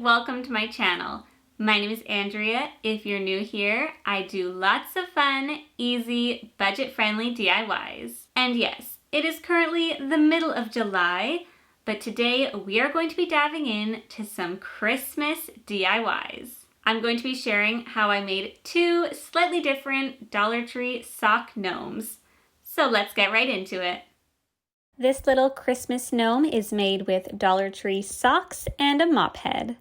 welcome to my channel. My name is Andrea. If you're new here, I do lots of fun, easy, budget-friendly DIYs. And yes, it is currently the middle of July, but today we are going to be diving in to some Christmas DIYs. I'm going to be sharing how I made two slightly different Dollar Tree sock gnomes. So let's get right into it. This little Christmas gnome is made with Dollar Tree socks and a mop head.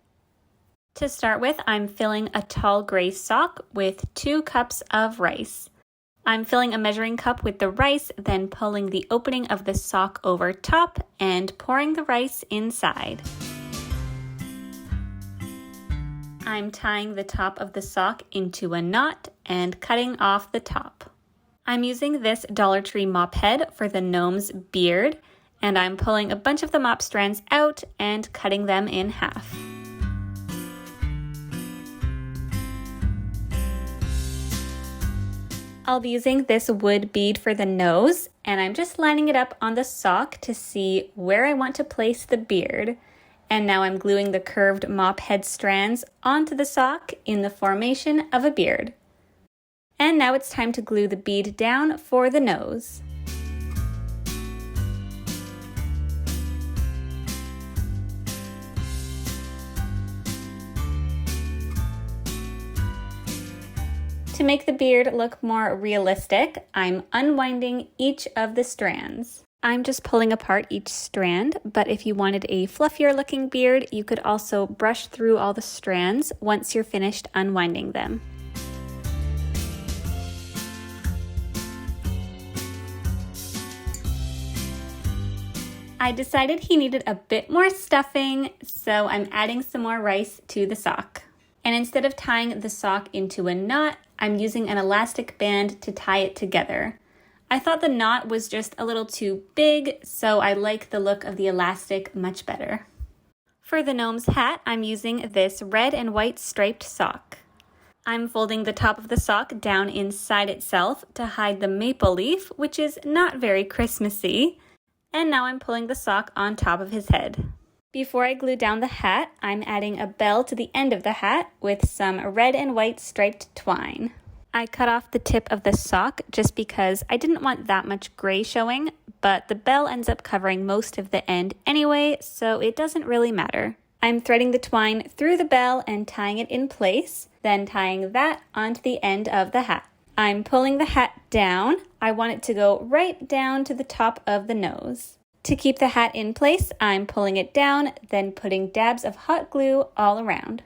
To start with, I'm filling a tall gray sock with 2 cups of rice. I'm filling a measuring cup with the rice, then pulling the opening of the sock over top and pouring the rice inside. I'm tying the top of the sock into a knot and cutting off the top. I'm using this Dollar Tree mop head for the gnome's beard, and I'm pulling a bunch of the mop strands out and cutting them in half. I'll be using this wood bead for the nose, and I'm just lining it up on the sock to see where I want to place the beard. And now I'm gluing the curved mop head strands onto the sock in the formation of a beard. And now it's time to glue the bead down for the nose. To make the beard look more realistic, I'm unwinding each of the strands. I'm just pulling apart each strand, but if you wanted a fluffier looking beard, you could also brush through all the strands once you're finished unwinding them. I decided he needed a bit more stuffing, so I'm adding some more rice to the sock. And instead of tying the sock into a knot, I'm using an elastic band to tie it together. I thought the knot was just a little too big, so I like the look of the elastic much better. For the gnome's hat, I'm using this red and white striped sock. I'm folding the top of the sock down inside itself to hide the maple leaf, which is not very Christmassy. And now I'm pulling the sock on top of his head. Before I glue down the hat, I'm adding a bell to the end of the hat with some red and white striped twine. I cut off the tip of the sock just because I didn't want that much gray showing, but the bell ends up covering most of the end anyway, so it doesn't really matter. I'm threading the twine through the bell and tying it in place, then tying that onto the end of the hat. I'm pulling the hat down. I want it to go right down to the top of the nose. To keep the hat in place, I'm pulling it down, then putting dabs of hot glue all around.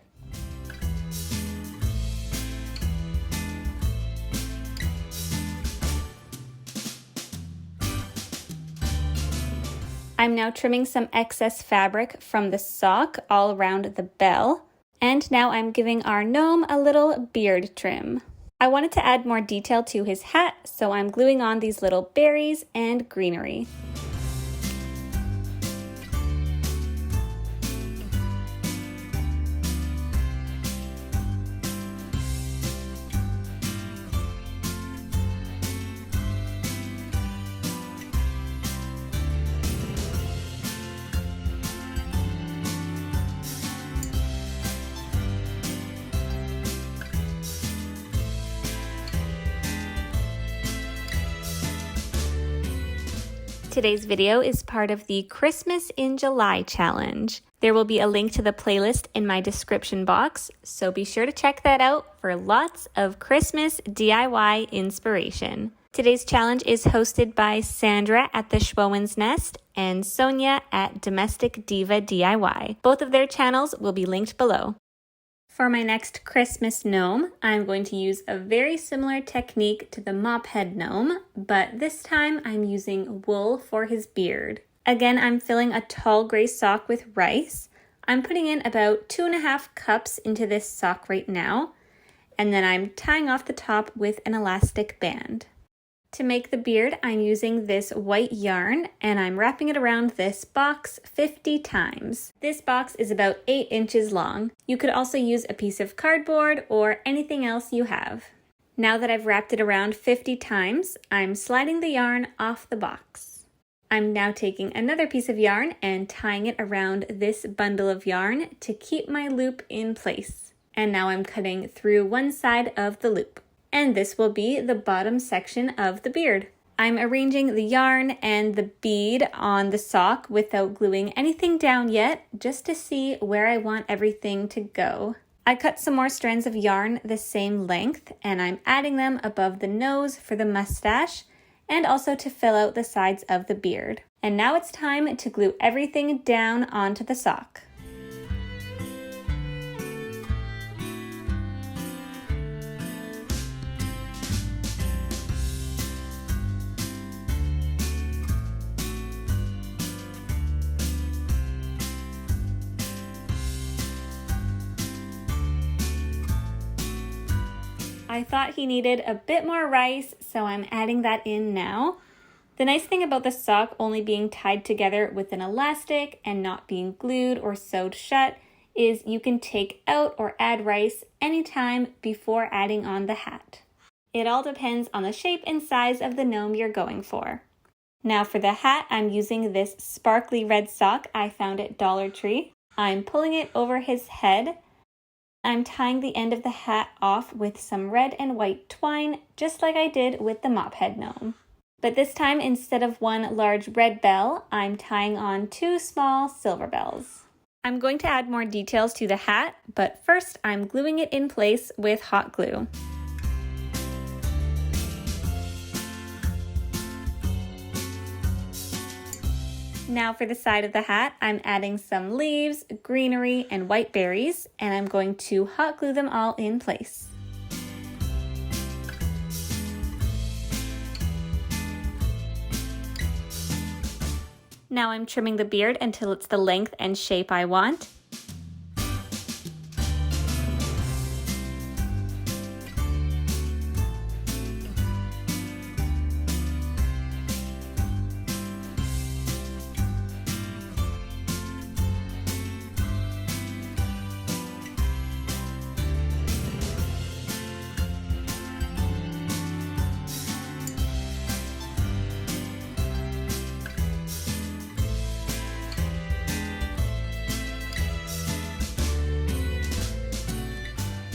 I'm now trimming some excess fabric from the sock all around the bell, and now I'm giving our gnome a little beard trim. I wanted to add more detail to his hat, so I'm gluing on these little berries and greenery. Today's video is part of the Christmas in July challenge. There will be a link to the playlist in my description box, so be sure to check that out for lots of Christmas DIY inspiration. Today's challenge is hosted by Sandra at the Schwoen's Nest and Sonia at Domestic Diva DIY. Both of their channels will be linked below. For my next Christmas gnome, I'm going to use a very similar technique to the mop head gnome, but this time I'm using wool for his beard. Again, I'm filling a tall gray sock with rice. I'm putting in about 2.5 cups into this sock right now, and then I'm tying off the top with an elastic band. To make the beard, I'm using this white yarn and I'm wrapping it around this box 50 times. This box is about 8 inches long. You could also use a piece of cardboard or anything else you have. Now that I've wrapped it around 50 times, I'm sliding the yarn off the box. I'm now taking another piece of yarn and tying it around this bundle of yarn to keep my loop in place. And now I'm cutting through one side of the loop. And this will be the bottom section of the beard. I'm arranging the yarn and the bead on the sock without gluing anything down yet, just to see where I want everything to go. I cut some more strands of yarn the same length, and I'm adding them above the nose for the mustache and also to fill out the sides of the beard. And now it's time to glue everything down onto the sock. I thought he needed a bit more rice, so I'm adding that in now. The nice thing about the sock only being tied together with an elastic and not being glued or sewed shut is you can take out or add rice anytime before adding on the hat. It all depends on the shape and size of the gnome you're going for. Now for the hat, I'm using this sparkly red sock I found at Dollar Tree. I'm pulling it over his head. I'm tying the end of the hat off with some red and white twine, just like I did with the mop head gnome. But this time, instead of one large red bell, I'm tying on 2 small silver bells. I'm going to add more details to the hat, but first I'm gluing it in place with hot glue. Now for the side of the hat, I'm adding some leaves, greenery, and white berries, and I'm going to hot glue them all in place. Now I'm trimming the beard until it's the length and shape I want.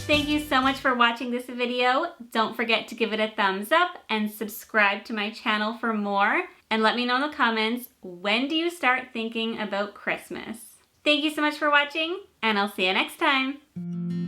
Thank you so much for watching this video. Don't forget to give it a thumbs up and subscribe to my channel for more. And let me know in the comments, when do you start thinking about Christmas? Thank you so much for watching, and I'll see you next time.